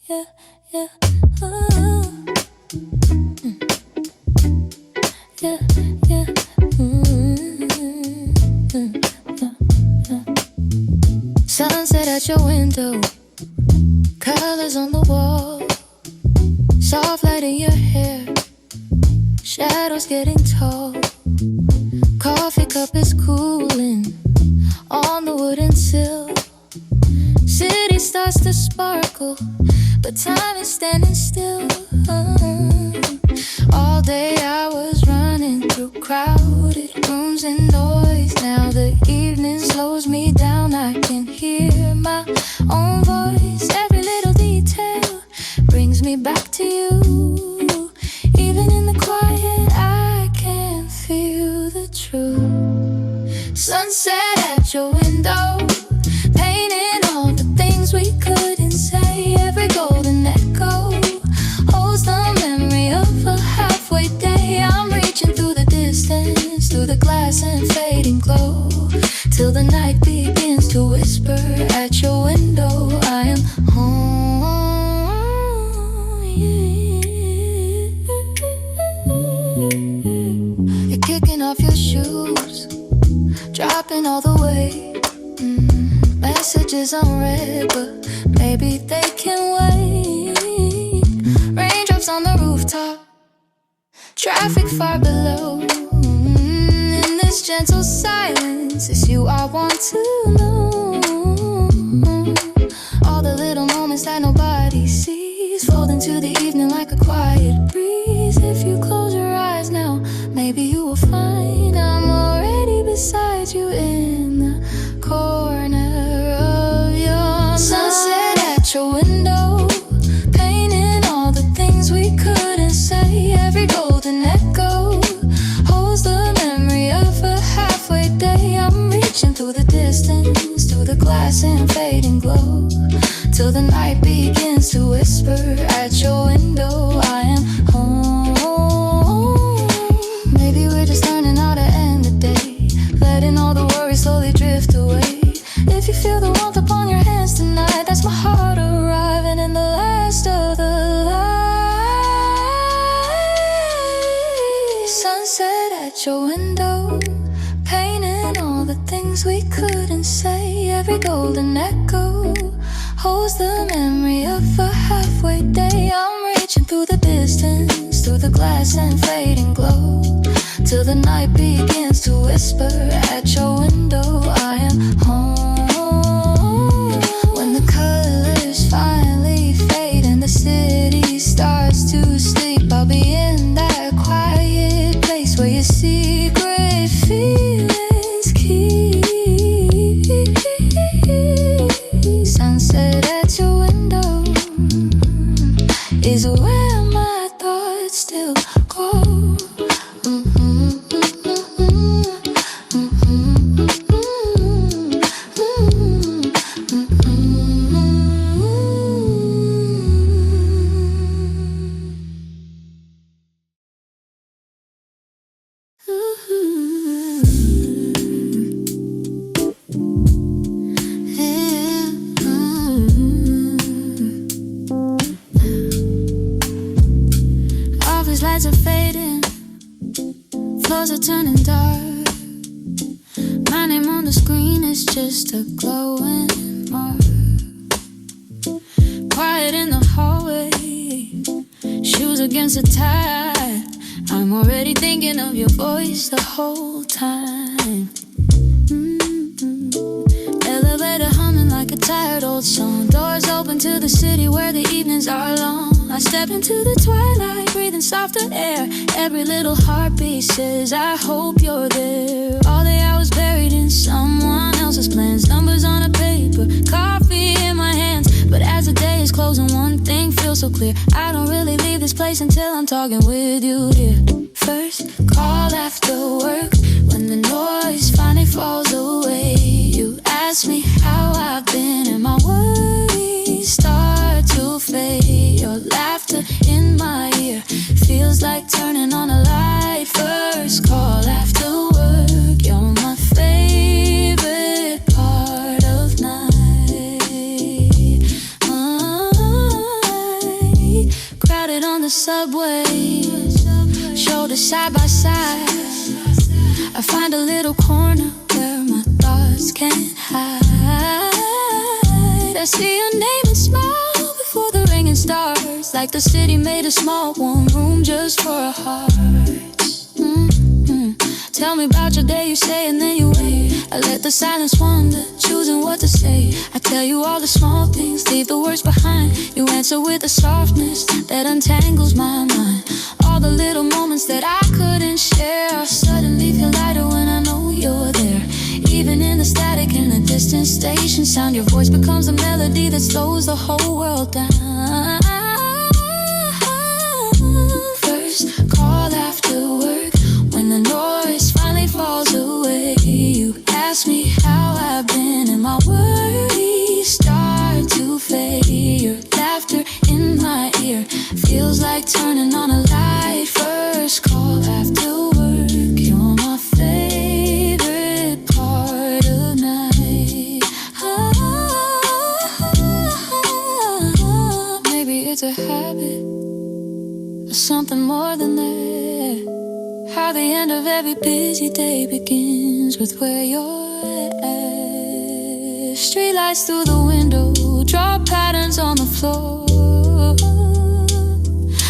yeah, yeah. Ooh. Yeah, yeah. Sunset at your window, colors on the wall, soft light in your hair, shadows getting tall. Coffee cup is cooling on the wooden sill. City starts to sparkle, but time is standing still. All day I was running through crowded rooms and noise. Now the evening slows me down. I can hear my own voice. Every little detail brings me back to you. Even in the quiet I can feel the truth. Sunset at your window, painting all the things we couldn't say. Every golden echo holds the memory of a halfway day. I'm reaching through the distance, through the glass and fading glow, till the night begins to whisper at your window. I am home, yeah. You're kicking off your shoes, dropping all the weight. Messages unread, but maybe they can wait. Raindrops on the rooftop, traffic far below. In this gentle silence, it's you I want to know. All the little moments that nobody sees fold into the evening like a quiet breeze. If you close your eyes now, maybe you will find I'm already beside you in the corner of your sunset at your window, painting all the things we couldn't say. Every golden echo holds the memory of a halfway day. I'm reaching through the distance, through the glass and fading glow, till the night begins to whisper at your window. I am home. Maybe we're just learning how to end the day, letting all the worries slowly drift away. If you feel the warmth upon your hands tonight, that's my heart arriving in the last of the light. Sunset at your window, painting all the things we couldn't say. Every golden echo holds the memory of a halfway day. I'm reaching through the distance, through the glass and fading glow, till the night begins to whisper at your window. I am home. When the colors finally fade and the city starts to sleep, I'll be in that quiet place where your secret feelings keep. Sunset at your window is where my thoughts still go. Lights are fading, floors are turning dark. My name on the screen is just a glowing mark. Quiet in the hallway, shoes against the tide. I'm already thinking of your voice the whole time. Elevator humming like a tired old song. Doors open to the city where the evenings are long. I step into the twilight, breathing softer air. Every little heartbeat says I hope you're there. All day I was buried in someone else's plans. Numbers on a paper, coffee in my hands. But as the day is closing, one thing feels so clear. I don't really leave this place until I'm talking with you here. First call after work, when the noise finally falls away. You ask me how I've been and my worries start to fade. Your laughter in my ear feels like turning on a light. First call after work, you're my favorite part of night. subway, shoulders side by side. I find a little corner where my thoughts can't hide. I see your name and smile before the ringing starts, like the city made a small warm room just for our hearts. Tell me about your day, you say, and then you wait. I let the silence wander, choosing what to say. I tell you all the small things, leave the words behind. You answer with a softness that untangles my mind. All the little moments that I couldn't share suddenly feel lighter when I know you're there. Even in the static in the distant station sound, your voice becomes a melody that slows the whole world down. First call after work, when the noise finally falls away. You ask me how I've been and my worries start to fade. Your laughter in my ear feels like turning on a light. First call after work, you're my favorite part of night. Maybe it's a habit or something more than that. How the end of every busy day begins with where you're at. Streetlights through the window draw patterns on the floor,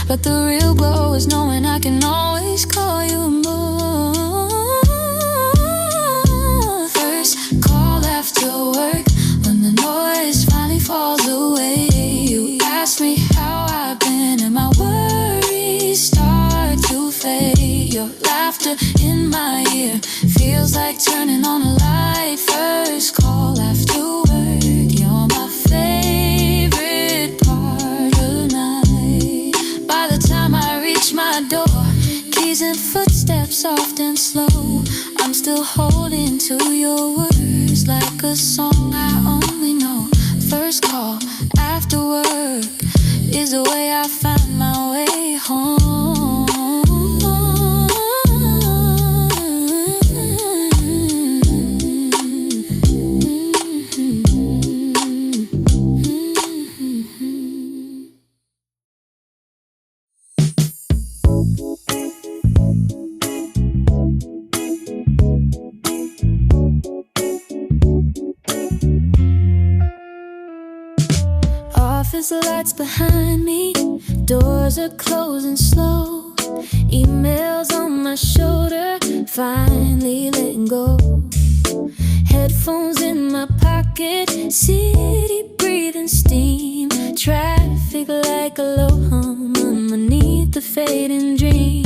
but the real glow is knowing I can always call you more. First call after work, when the noise finally falls away. You ask me how I've been and my worries start to fade. Your laughter in my ear feels like turning on a light. First call after work, you're my favorite part of night. By the time I reach my door, keys and footsteps soft and slow, I'm still holding to your words like a song I only know. First call after work is the way I find my way home. Office lights behind me, doors are closing slow. Emails on my shoulder, finally letting go. Headphones in my pocket, city breathing steam. Traffic like a low hum underneath the fading dream.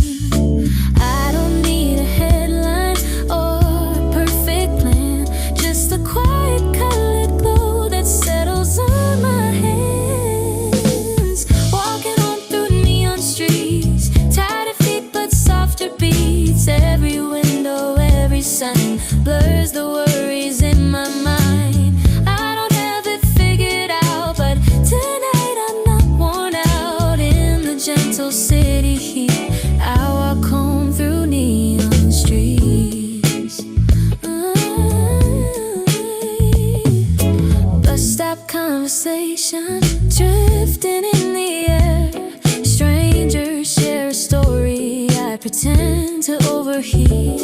I don't need a headline or a perfect plan, just a quiet colored glow that settles on my hands. Walking on through neon streets, tired of feet but softer beats. Every window, every sign blurs the worries in my mind. I don't have it figured out, but tonight I'm not worn out. In the gentle city heat, I walk home through neon streets. Bus stop conversation drifting in the air. Strangers share a story I pretend to overhear.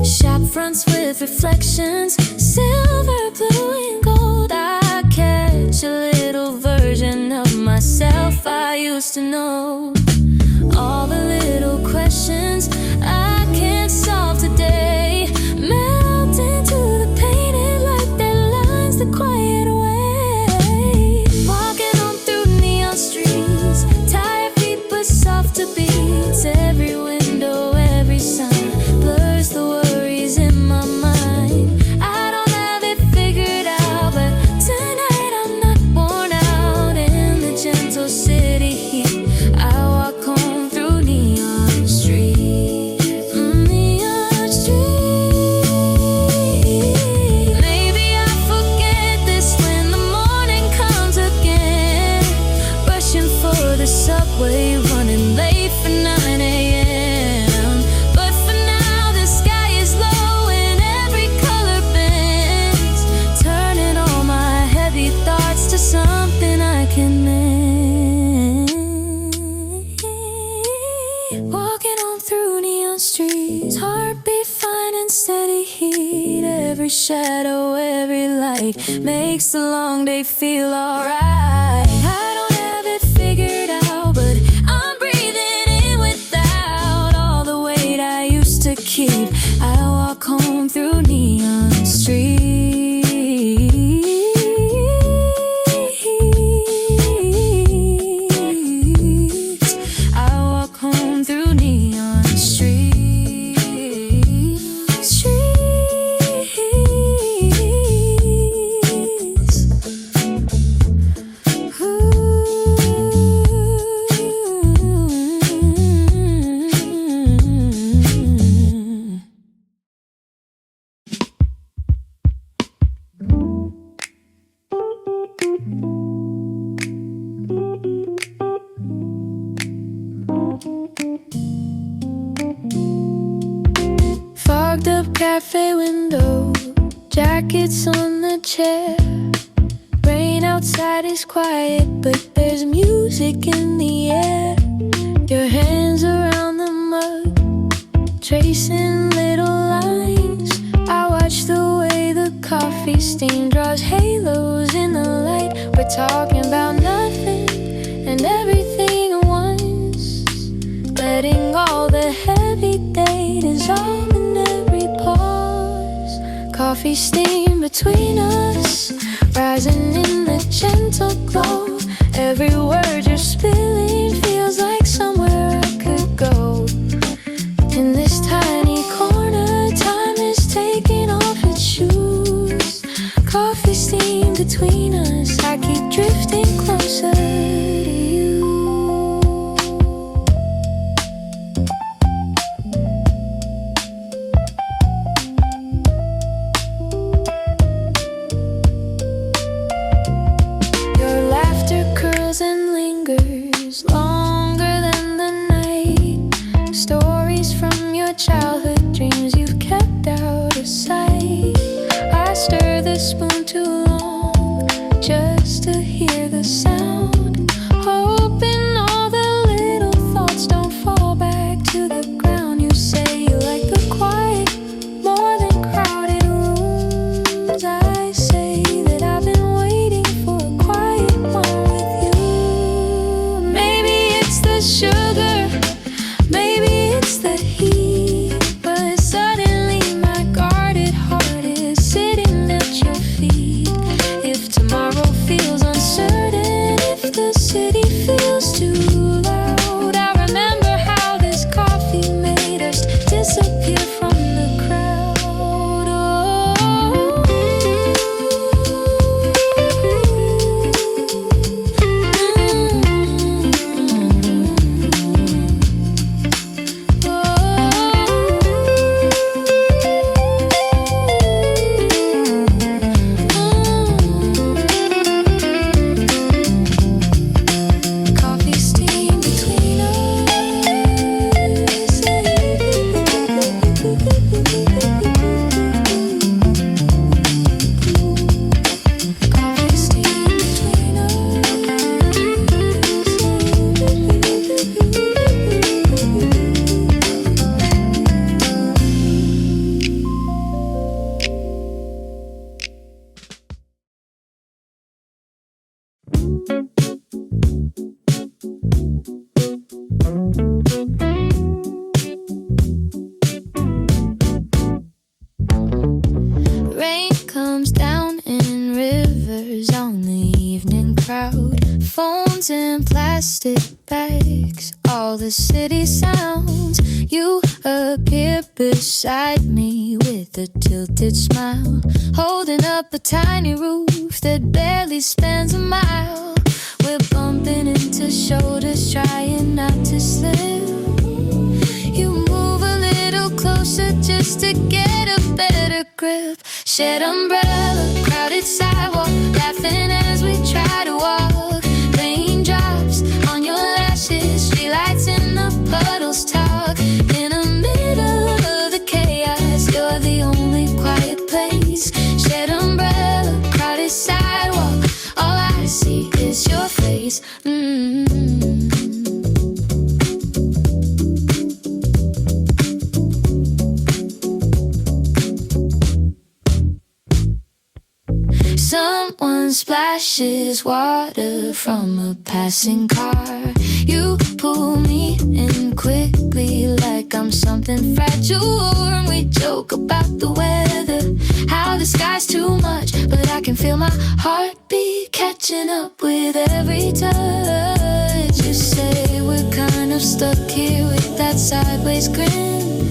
Shop fronts with reflections, silver, blue, and gold. I catch a little version of myself I used to know. All the little questions I can't solve today melt into the painted light that lines the quiet way. Walking on through neon streets, tired feet but softer beats. Every window, every sign blurs the worries in my mind. I don't have it figured out, but tonight I'm not worn out. In the gentle city heat, I walk home through neon streets. shadow, every light makes the long day feel alright. I don't have it figured out, but I'm breathing in without all the weight I used to keep. I walk home through neon streets. I walk home through neon streets. Fogged up cafe window, jackets on the chair. Rain outside is quiet, but there's music in the air. Your hands around the mug, tracing little lines. I watch the way the coffee steam draws halos in the light. We're talking about nothing and everything at once, letting all the heavy day dissolve in every pause. Coffee steam between us, rising in the gentle glow. Every word you're spilling feels like somewhere I could go. In this tiny corner, time is taking off its shoes. Coffee steam between us, I keep drifting closer to you. Your laughter curls and lingers longer than the night. Stories from your childhood dreams you've kept out of sight. I stir the spoon too long just to hear the sound, hoping all the little thoughts don't fall back to the ground. You say you like the quiet more than crowded rooms. I say that I've been waiting for a quiet one with you. Maybe it's the sugar, maybe it's the heat, but suddenly my guarded heart is sitting at your feet. If tomorrow feels uncertain, if the city feels too loud, I remember how this coffee made us disappear from the crowd. Coffee steam between us. Coffee steam between Rain comes down in rivers on the evening crowd. Phones in plastic bags, all the city sounds. You appear beside me with a tilted smile, holding up a tiny roof that barely spans a mile. We're bumping into shoulders, trying not to slip. You move a little closer just to get a better grip. Shared umbrella, crowded sidewalk, laughing as we try to walk. Raindrops on your lashes, streetlights in the puddles talk. In the middle of the chaos, you're the only quiet place. Shared umbrella, crowded sidewalk, all I see is your face. Someone splashes water from a passing car. You pull me in quickly like I'm something fragile. And we joke about the weather, how the sky's too much, but I can feel my heartbeat catching up with every touch. You say we're kind of stuck here with that sideways grin.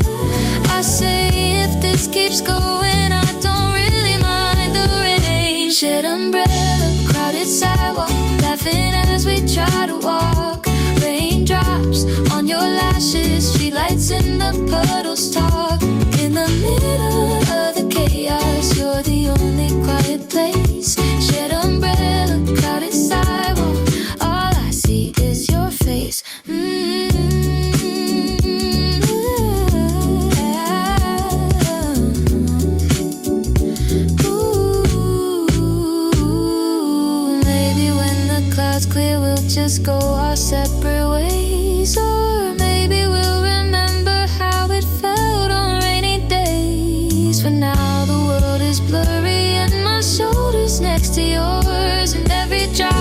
I say if this keeps going, I don't really mind the rain. Shared umbrella, crowded sidewalk, laughing as we try to walk. Raindrops on your lashes, streetlights in the puddles talk. In the middle of the chaos, you're the only quiet place. Shared umbrella, crowded sidewalk, all I see is your face. Clear, we'll just go our separate ways. Or maybe we'll remember how it felt on rainy days. For now the world is blurry and my shoulder's next to yours. And every drop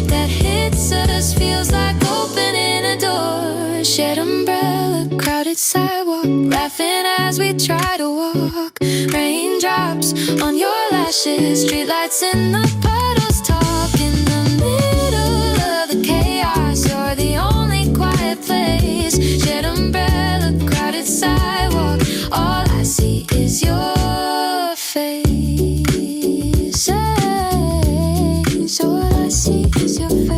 that hits us feels like opening a door. Shared umbrella, crowded sidewalk, laughing as we try to walk. Raindrops on your lashes, streetlights in the puddles talk. In the middle of the chaos, you're the only quiet place. Shared umbrella, crowded sidewalk, all I see is your face. So all I see is your face.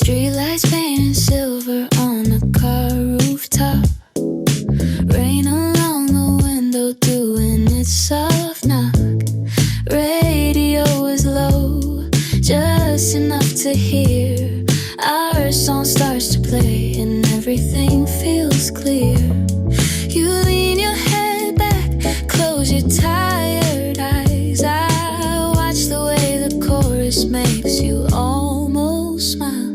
Streetlights fading silver on a car rooftop. Rain along the window doing its soft knock. Radio is low, just enough to hear. Our song starts to play and everything feels clear. You lean your head back, close your tired eyes. I watch the way the chorus makes you almost smile.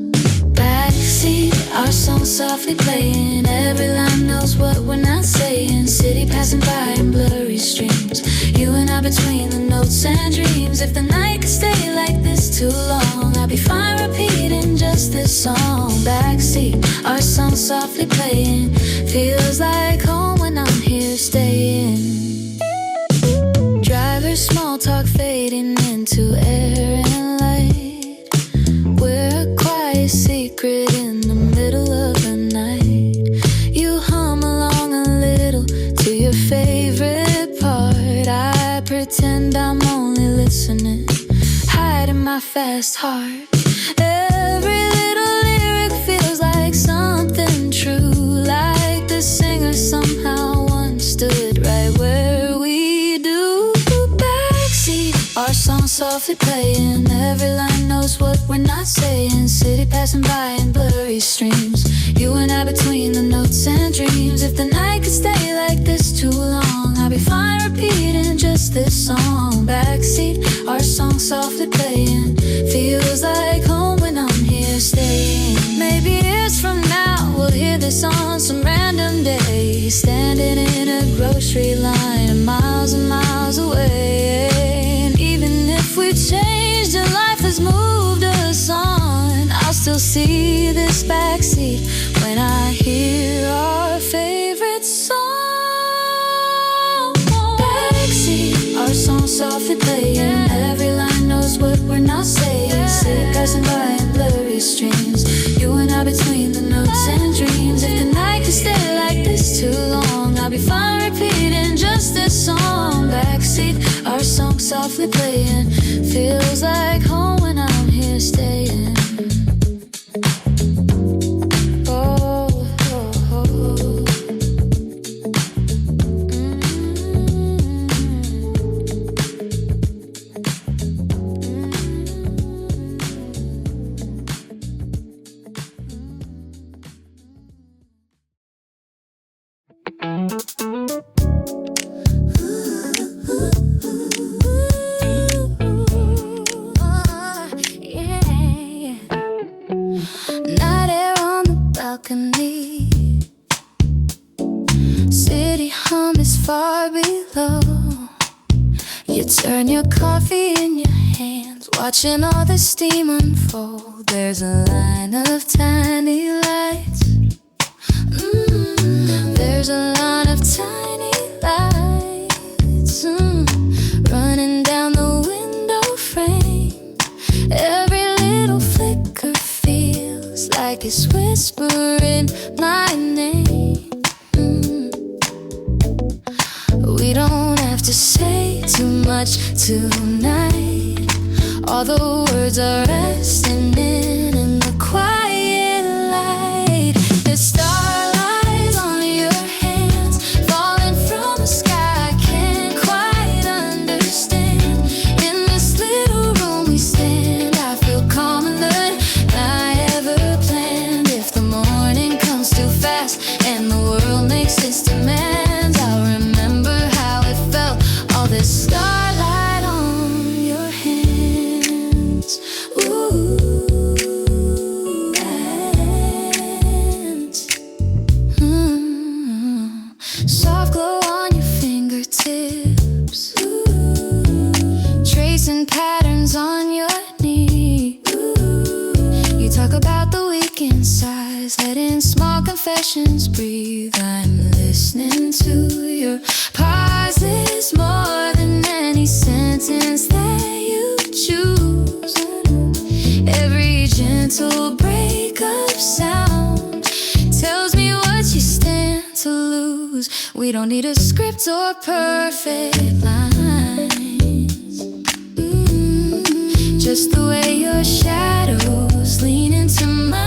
Backseat, our song softly playing. Every line knows what we're not saying. City passing by in blurry streams. You and I between the notes and dreams. If the night could stay like this too long, I'd be fine repeating just this song. Backseat, our song softly playing. Feels like home when I'm here staying. Driver small talk fading into air and light. We're a quiet secret in the middle of the night. You hum along a little to your favorite part. I pretend I'm only listening, hiding my fast heart. Every little lyric feels like something true, like the singer somehow once stood right where we do. Backseat, our song softly playing. Every line knows what we're not saying. City passing by in blurry streams. You and I between the notes and dreams. If the night could stay like this too long, I'll be fine repeating just this song. Backseat, our song softly playing. Feels like home when I'm here staying. Maybe years from now we'll hear this on some random day, standing in a grocery line miles and miles away. And even if we've changed and life has moved us on, I'll still see this backseat when I hear our favorite song. Backseat, our song softly playing. Every line knows what we're not saying. City passing by in blurry streams. You and I between the notes and dreams. If the night could stay like this too long, I'll be fine repeating just this song. Backseat, our song softly playing. Feels like home when I'm here staying. Oh, oh, oh. Ooh. You turn your coffee in your hands, watching all the steam unfold. There's a line of tiny lights. There's a line of tiny lights running down the window frame. Every little flicker feels like it's whispering my name. We don't have to say too much tonight. All the words are resting in the quiet light. The starlight on your hands, falling from the sky. I can't quite understand. In this little room we stand, I feel calmer than I ever planned. If the morning comes too fast and the world makes its demands, I'll remember how it felt, all this starlight on your hands. Ooh, hands. Soft glow on your fingertips. Tracing patterns on your knee. You talk about the weekend sighs, letting small confessions breathe. I'm listening to your pauses more than any sentence that you choose. Every gentle breakup sound tells me what you stand to lose. We don't need a script or perfect lines. Just the way your shadows lean into mine.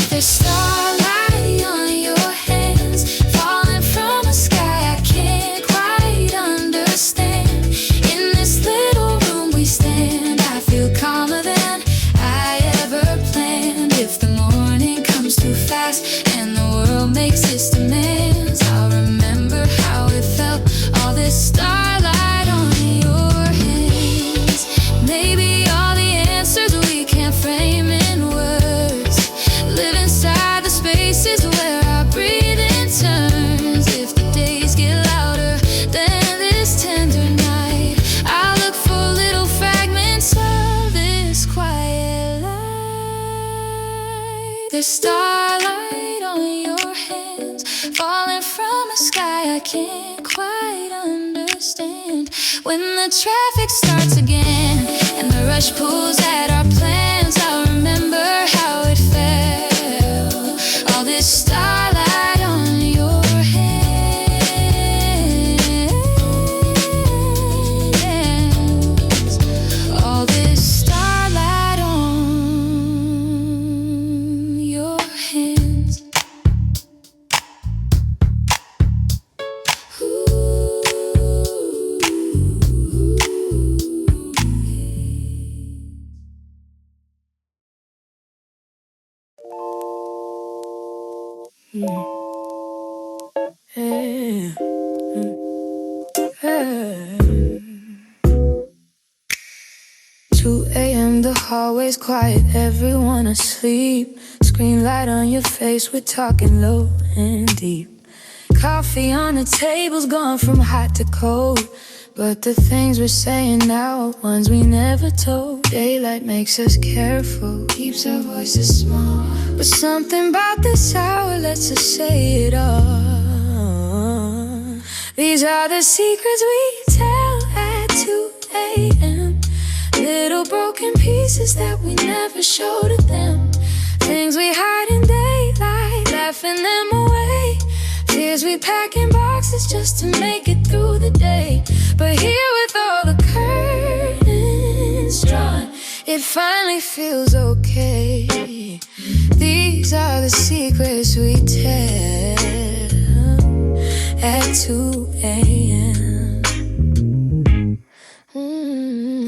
There's starlight on your hands, falling from the sky. I can't quite understand. In this little room we stand, I feel calmer than I ever planned. If the morning comes too fast and the world makes its demands, I'll remember how it felt, all this starlight on your hands. Maybe all the answers we can't frame in words live inside the spaces where our breathing turns. If the days get louder than this tender night, I'll look for little fragments of this quiet light. There's starlight on your hands, falling from the sky. I can't quite understand. When the traffic starts again and the rush pulls at our plans, I'll remember how it felt, all this starlight on your hands. All this starlight on your hands. Hey. 2 a.m. the hallway's quiet, everyone asleep. Screen light on your face, we're talking low and deep. Coffee on the table's gone from hot to cold, but the things we're saying now are ones we never told. Daylight makes us careful, keeps our voices small, but something about this hour lets us say it all. These are the secrets we tell at 2 a.m. Little broken pieces that we never show to them. Things we hide in daylight, laughing them away. Fears we pack in boxes just to make it through the day. But here with all the curtains drawn, it finally feels okay. These are the secrets we tell at 2 a.m.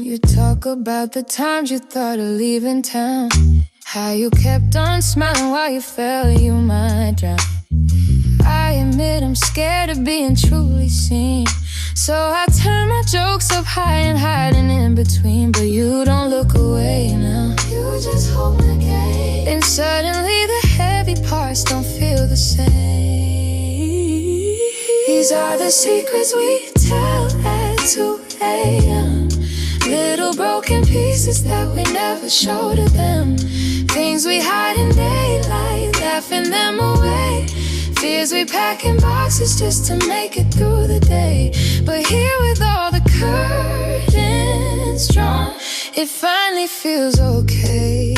You talk about the times you thought of leaving town, how you kept on smiling while you felt you might drown. I admit I'm scared of being truly seen, so I turn my jokes up high and hiding in between. But you don't look away now, you just hold my gaze. And suddenly the heavy parts don't feel the same. These are the secrets we tell 2 a.m. Little broken pieces that we never show to them. Things we hide in daylight, laughing them away. Fears we pack in boxes just to make it through the day. But here with all the curtains drawn, it finally feels okay.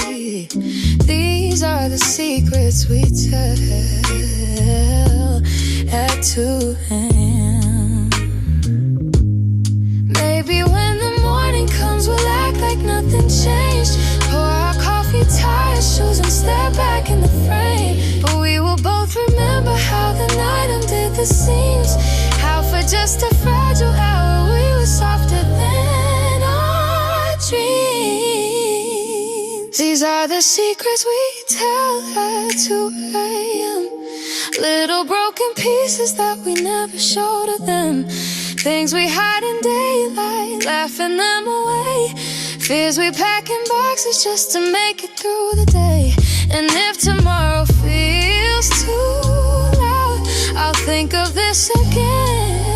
These are the secrets we tell at 2 a.m. Maybe when the morning comes, we'll act like nothing changed. Pour our coffee, tie our shoes, and stare back in the frame. But we will both remember how the night undid the seams. How for just a fragile hour we were softer than our dreams. These are the secrets we tell at 2 a.m. Little broken pieces that we never show to them. Things we hide in daylight, laughing them away. Fears we pack in boxes just to make it through the day. And if tomorrow feels too loud, I'll think of this again.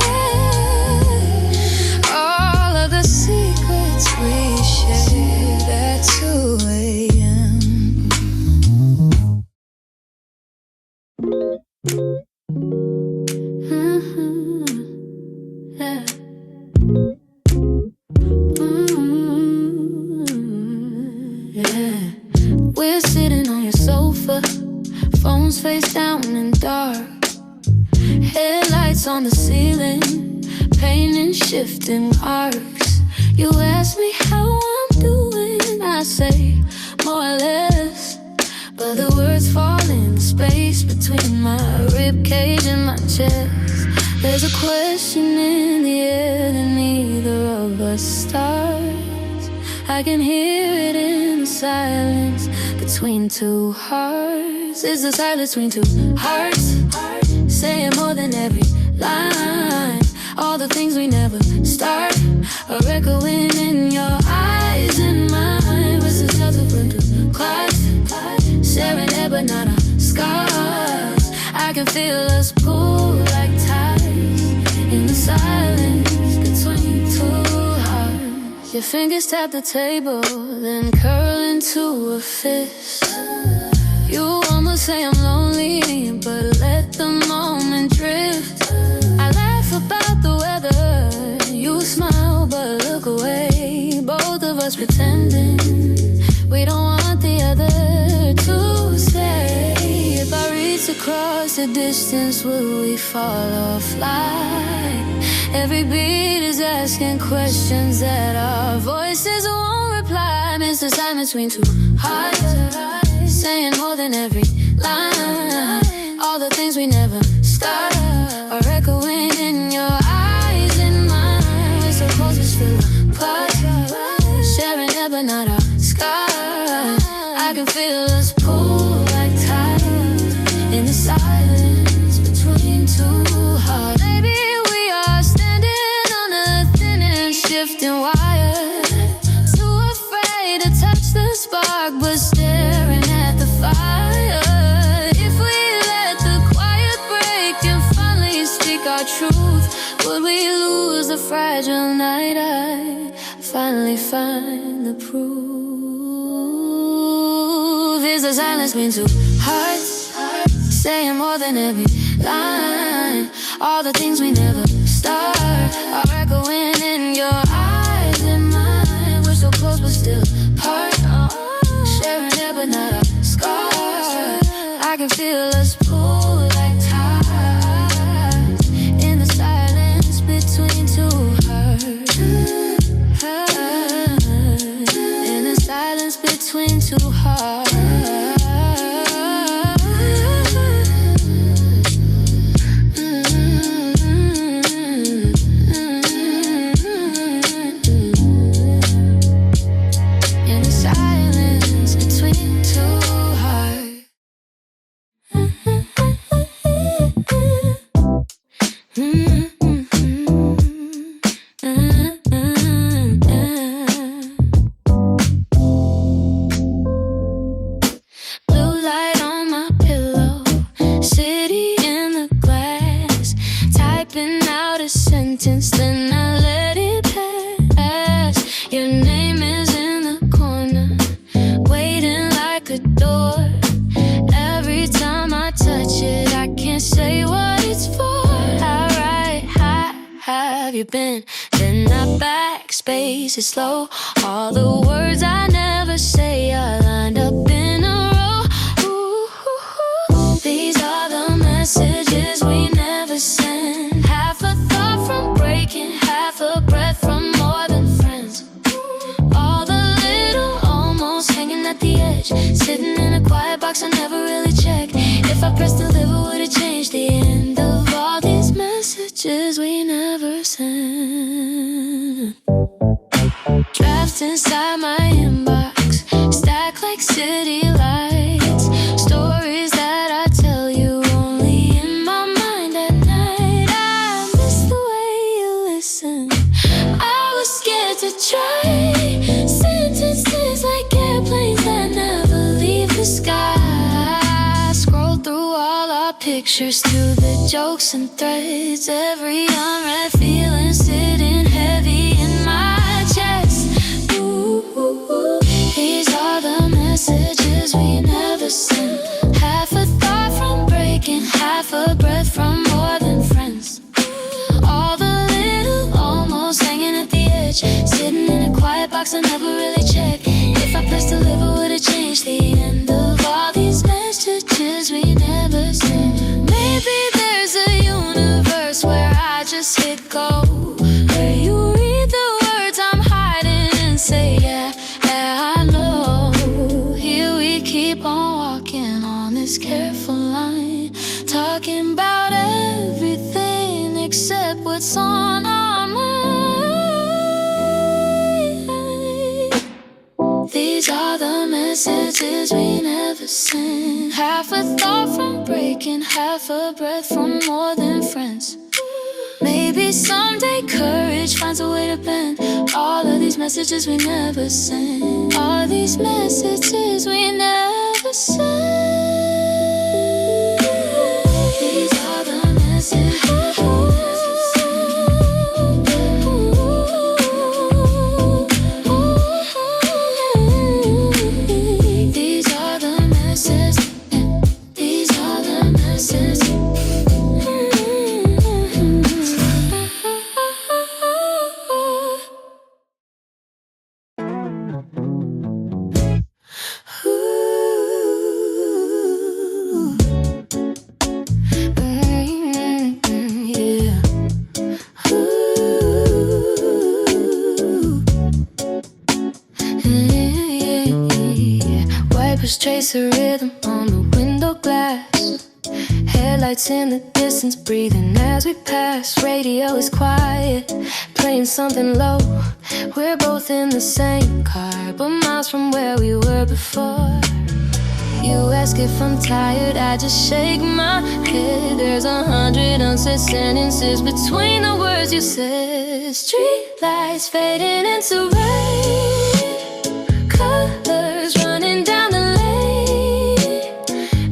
All of the secrets we shared at 2 a.m. Yeah. Yeah. We're sitting on your sofa, phones face down and dark. Headlights on the ceiling, painting shifting arcs. You ask me how I'm doing, I say more or less. But the words fall in the space between my ribcage and my chest. There's a question in the air that neither of us starts. I can hear it in the silence between two hearts. It's the silence between two hearts, saying more than every line. All the things we never start are echoing in your eyes and mine. We're the shelter from two clouds, sharing air but not our scars. I can feel us pull like tides in the silence between two hearts. Your fingers tap the table, then curl into a fist. You almost say I'm lonely, but let the moment drift. I laugh about the weather, you smile but look away. Both of us pretending we don't want the other to stay. If I reach across the distance, will we fall off like? Every beat is asking questions that our voices won't reply. Miss the silence between two hearts, saying more than every line. All the things we never start are echoing in your eyes and mine. We're so close but still apart, sharing air but not our scars. I can feel us pull like tides in the silence between two hearts. Maybe we are standing on a thin and shifting wire, too afraid to touch the spark but staring at the fire. If we let the quiet break and finally speak our truth, would we lose the fragile night? I finally find the proof. Is the silence between two hearts, saying more than every line. All the things we never start are echoing in your eyes and mine. We're so close but still apart, sharing air but not our scars. I can feel us pull like tides in the silence between two hearts. In the silence between two hearts. that backspace is slow. All the words I never say are lined up in a row. Ooh, these are the messages we never send. Half a thought from breaking, half a breath from more than friends. All the little almost hanging at the edge, sitting in a quiet box I never really check. If I pressed deliver, would it change the end of all these messages we never sent? Drafts inside my inbox, stack like city lights. Stories that I tell you only in my mind at night. I miss the way you listen. I was scared to try. Sentences like airplanes that never leave the sky. Scroll through all our pictures, through the jokes and threads. Every unread feeling sitting heavy in my chest. Ooh, these are the messages we never sent. Half a thought from breaking, half a breath from more than friends. All the little almost hanging at the edge, sitting in a quiet box I never really check. If I pressed deliver, would it change the end of all these messages we never sent? Maybe there's a universe where I just hit go, where you read the words I'm hiding and say, yeah, I know. Here we keep on walking on this careful line, talking about everything except what's on our mind. These are the messages we never sent. Half a thought from breaking, half a breath from more than friends. Maybe someday courage finds a way to bend all of these messages we never sent. All these messages we never sent. These are the messages we never sent. These are the messages. These are the messages. Trace a rhythm on the window glass. Headlights in the distance, breathing as we pass. Radio is quiet, playing something low. We're both in the same car, but miles from where we were before. You ask if I'm tired, I just shake my head. There's 100 unsaid sentences between the words you said. Streetlights fading into rain, colors running down the lane.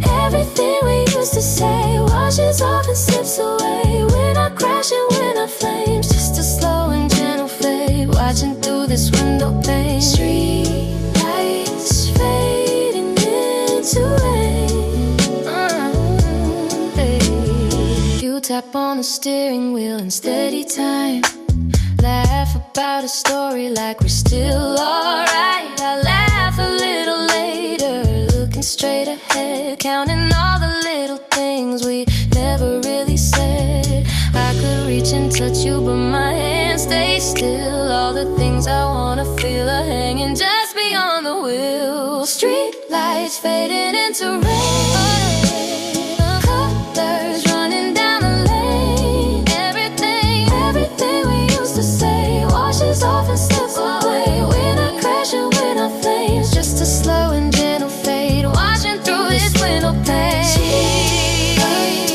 Everything we used to say washes off and slips away. We're not crashing, we're not flames, just a slow and gentle fade, watching through this window pane. Streetlights fading into rain. You tap on the steering wheel in steady time, laugh about a story like we're still alright. I laugh a little later, looking straight ahead, counting all the little things we never really said. I could reach and touch you, but my hands stay still. All the things I wanna feel are hanging just beyond the wheel. Street lights fading into rain, colors running down the lane. Everything we used to say washes off and slips away. We're not crashing, we're not flames, just a slow and gentle fade, watching through this window pane.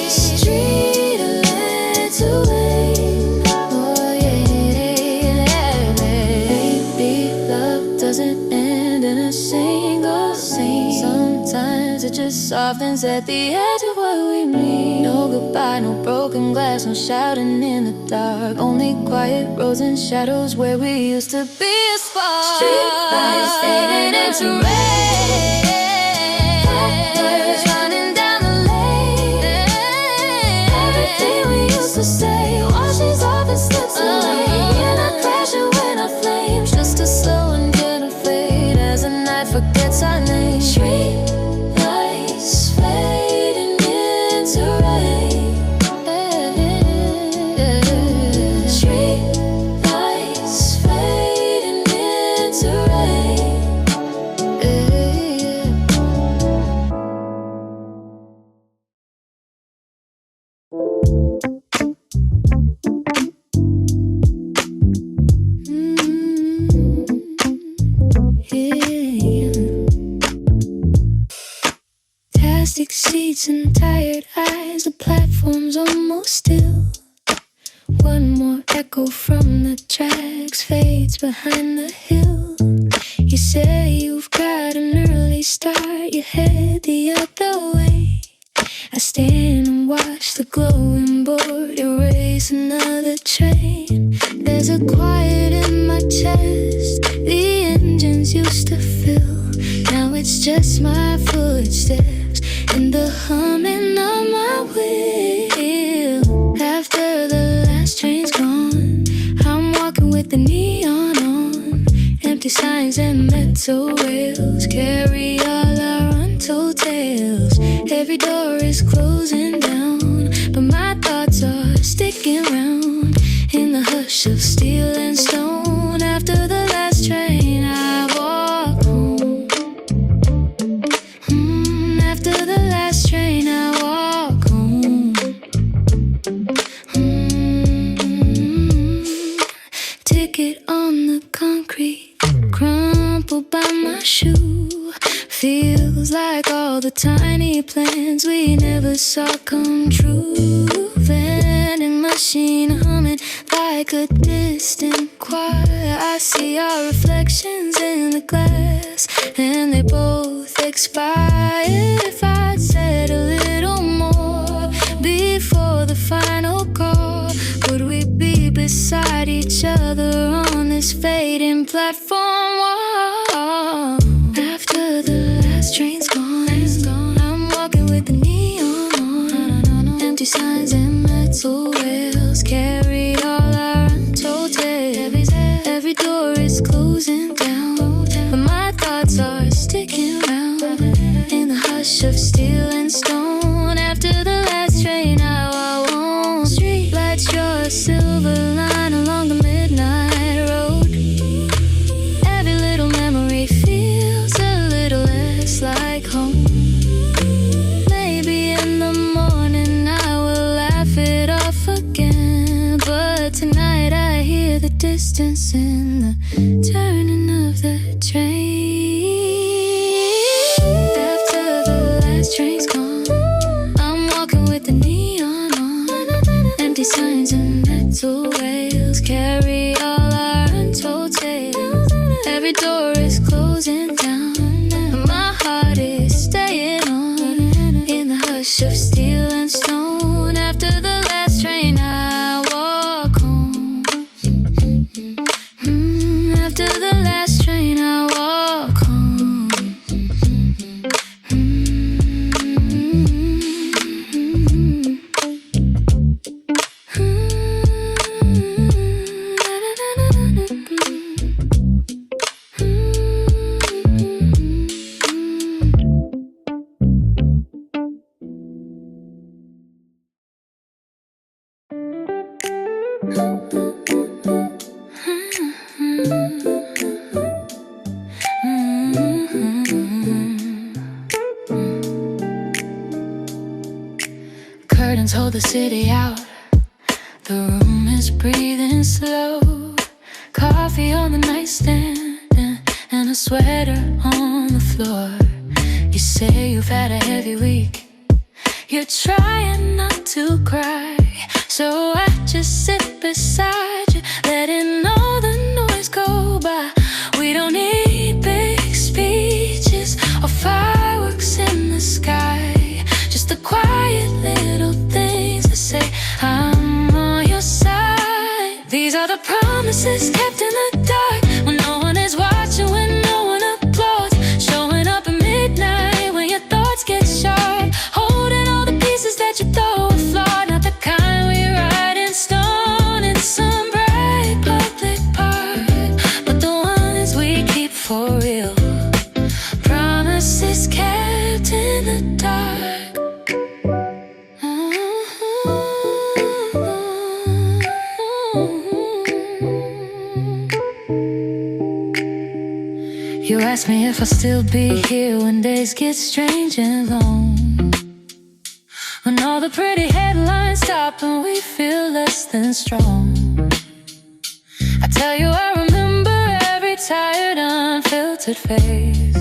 Street lit to rain. Oh yeah. Baby, love doesn't end in a single scene. Sometimes it just softens at the edge of what we mean. No goodbye, no broken glass, no shouting in the dark. Only quiet roads and shadows where we used to be a spark. Street lights fading into rain, colors running down the lane. Everything we used to say washes off and slips away. We're not crashing, streets behind the hill. You say you've got an early start, you head the other way. I stand and watch the glowing board erase another train. There's a quiet in my chest the engines used to fill. Now it's just my footsteps and the humming of my wheel. After the last train's gone, I'm walking with the neon on. Empty signs and metal rails carry all our untold tales. Every door is closing down, but my thoughts are sticking around in the hush of steel and stone. After the last train, I walk home. After the last train, I walk home. Ticket on the concrete, crumpled by my shoe. Feels like all the tiny plans we never saw come true. Vending machine humming like a distant choir. I see our reflections in the glass, and they both expired. If I'd said a little more before the final call, would we be beside each other on this fading platform wall? After the last train's gone, I'm walking with the neon on. Empty signs and metal rails carry all our untold tales. Every door is closing down, but my thoughts are sticking around in the hush of steel and stone. After the last train, now I won't. Streetlights draw a silver line along the midnight road. Every little memory feels a little less like home. Maybe in the morning I will laugh it off again, but tonight I hear the distance in the turning of the train. After the last train's gone, I'm walking with the neon on. Empty signs and metal rails carry all our untold tales. Every door is closing down, and my heart is staying on in the hush of steel and stone. After the last train, I walk home. After the last train, I walk home. Curtains hold the city out. The room is breathing slow. Coffee on the nightstand and a sweater on the floor. You say you've had a heavy week. You're trying not to cry, so I just sit beside you, letting all the noise go by. We don't need big speeches or fireworks in the sky, just the quiet little things that say I'm on your side. These are the promises kept in the dark, when no one is watching, when no one applauds. Showing up at midnight when your thoughts get sharp, holding all the pieces that you thought were flawed. Not the kind we write in stone in some bright public park, but the ones we keep for real. Promises kept in the dark. You ask me if I'll still be here when days get strange and long, when all the pretty headlines stop and we feel less than strong. I tell you I remember every tired, unfiltered face,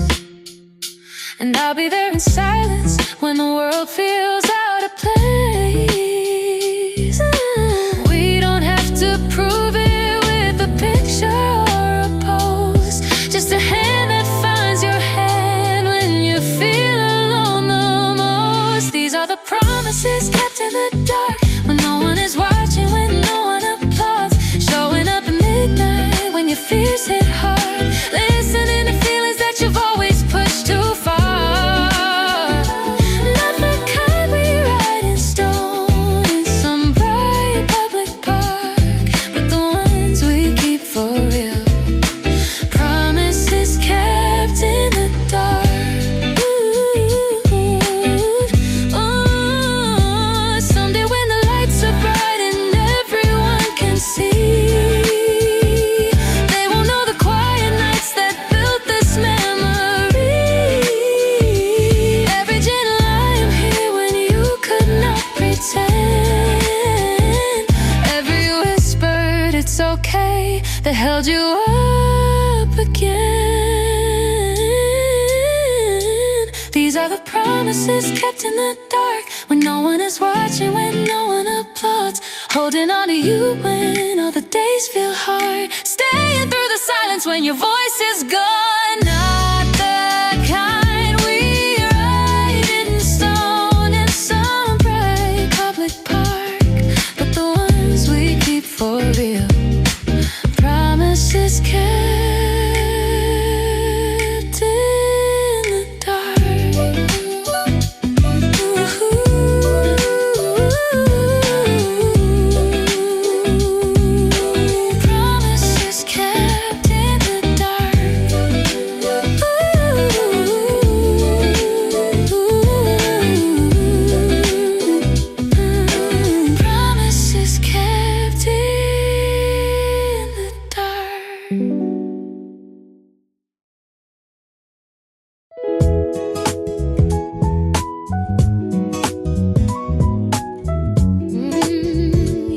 and I'll be there in silence when the world feels out of place. We don't have to prove it with a picture or your fears hit hard. Listening to feelings that you've always pushed too far. Not the kind we write in stone in some bright public park, but the ones we keep for real. Promises kept in the dark. Someday when the lights are bright and everyone can see, they won't know the quiet nights that built this memory. Every gentle I am here when you could not pretend. Every whispered it's okay that held you up again. These are the promises kept in the dark, when no one is watching, when no one applauds. Holding on to you when all the days feel hard. Staying through the silence when your voice is gone. Not the kind we write in stone in some bright public park, but the ones we keep for real. Promises kept in the dark. Promises kept in the dark. Promises kept in the dark.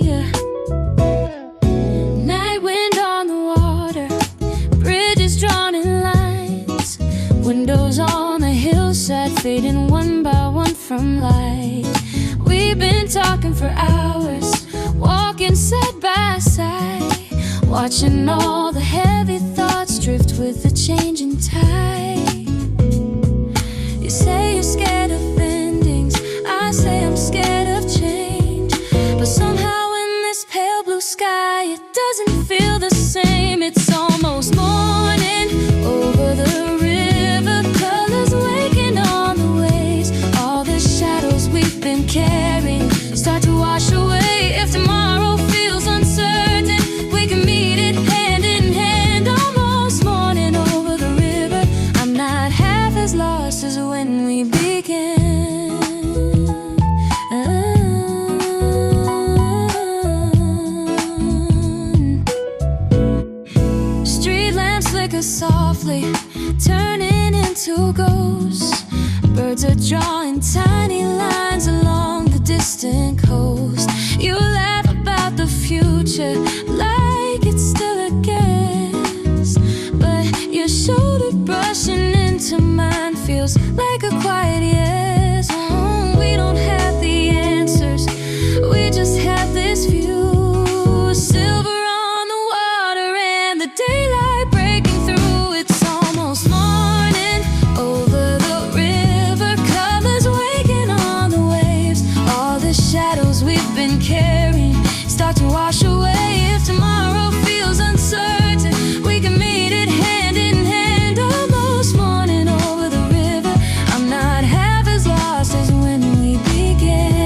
Yeah. Night wind on the water, bridges drawn in lines, windows on the hillside fading one by one from light. We've been talking for hours, walking side by side, watching all the heavy thoughts drift with the changing tide. You say you're scared of endings, I say I'm scared of change. But somehow in this pale blue sky, it doesn't feel the same. It's almost morning over the river, colors waking on the waves. All the shadows we've been carrying start to wash away. If tomorrow feels uncertain, we can meet it hand in hand. Almost morning over the river, I'm not half as lost as when we began. Street lamps flicker softly, turning into ghosts. Birds are drawing tiny lines along the distant coast. You laugh about the future like it's still a guess, but your shoulder brushing into mine feels like a quiet yes. We don't have the answers, we just have this view. Silver on the water and the daylight breaking through. It's almost morning over the river, colors waking on the waves. All the shadows we've been carrying start to wash away. If tomorrow feels uncertain, we can meet it hand in hand. Almost morning over the river, I'm not half as lost as when we began.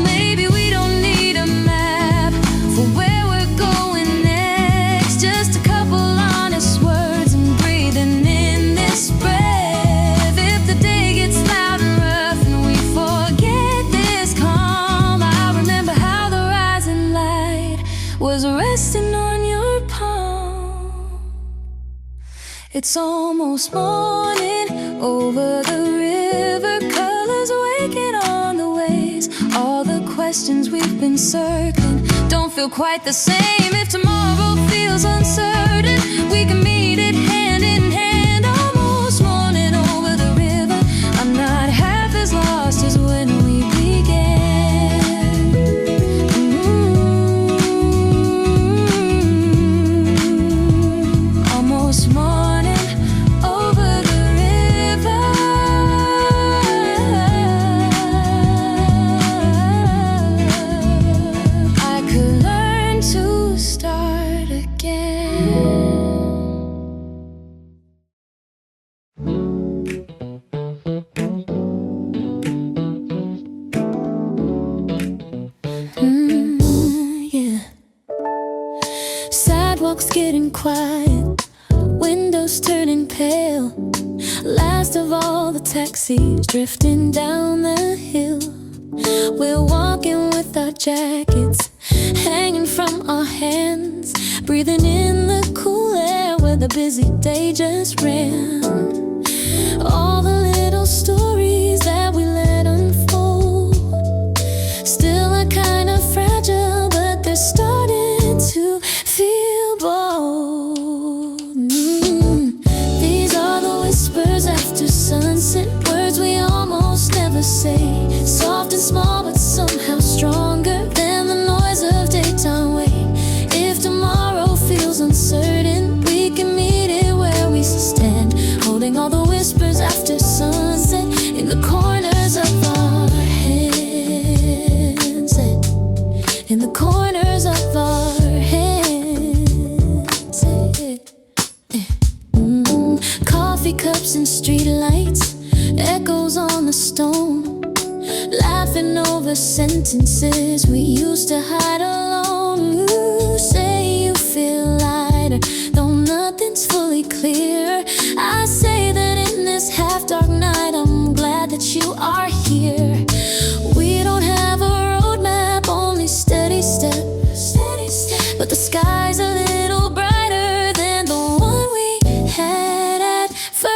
Maybe we don't need a map for where we're going next. Just a couple honest words and breathing in this breath. If the day gets loud and rough and we forget this calm, I remember how the rising light was resting on your palm. It's almost morning over the river, colors waking on the waves. All the questions we've been circling don't feel quite the same. If tomorrow feels uncertain, we can meet it hand in hand. Almost morning over the river, I'm not half as lost as when we began. Almost morning over the river. I could sidewalks getting quiet, windows turning pale. Last of all the taxis drifting down the hill. We're walking with our jackets hanging from our hands, breathing in the cool air where the busy day just ran. All the little stories that we let unfold still are kind of fragile, but they're starting to feel bold. These are the whispers after sunset, words we almost never say, soft and small but somehow stronger than the noise of daytime wait. If tomorrow feels uncertain, we can meet it where we stand, holding all the whispers after sunset in the corners of our hands, in the corners of our hands. Coffee cups and streetlights, echoes on the stone, laughing over sentences we used to hide alone. You say you feel lighter, though nothing's fully clear. I say that in this half-dark night, I'm glad that you are here. We don't have a roadmap, only steady step, but the sky's a little brighter than the one we had at first.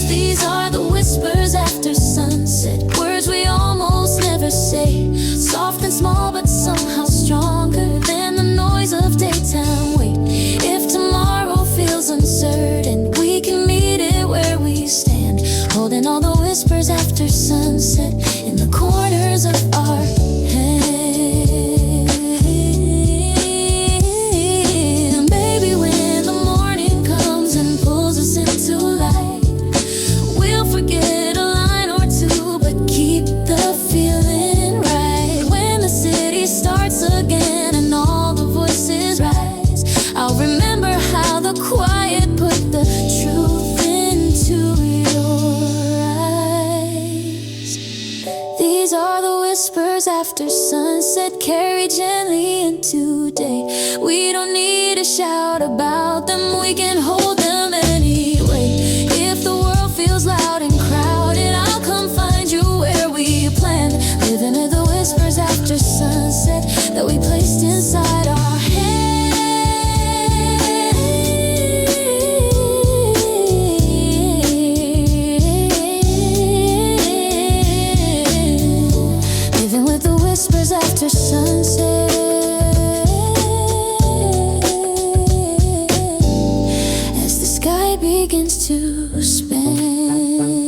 These are the whispers after sunset, words we almost never say, soft and small but somehow stronger than the noise of daytime wait. If tomorrow feels uncertain, we can meet it where we stand, holding all the whispers after sunset in the corners of our hands. Baby, when the morning comes and pulls us into light, we'll forget a line or two, but keep the feeling right. When the city starts again and all the voices rise, I'll remember how the quiet put the truth into your eyes. These are the whispers after sunset, carried gently into day. We don't need to shout about them, we can hold them anyway. If the world feels loud and crowded, I'll come find you where we planned, living with the whispers after sunset that we placed inside our hands. Living with the whispers after sunset, as the sky begins to spin.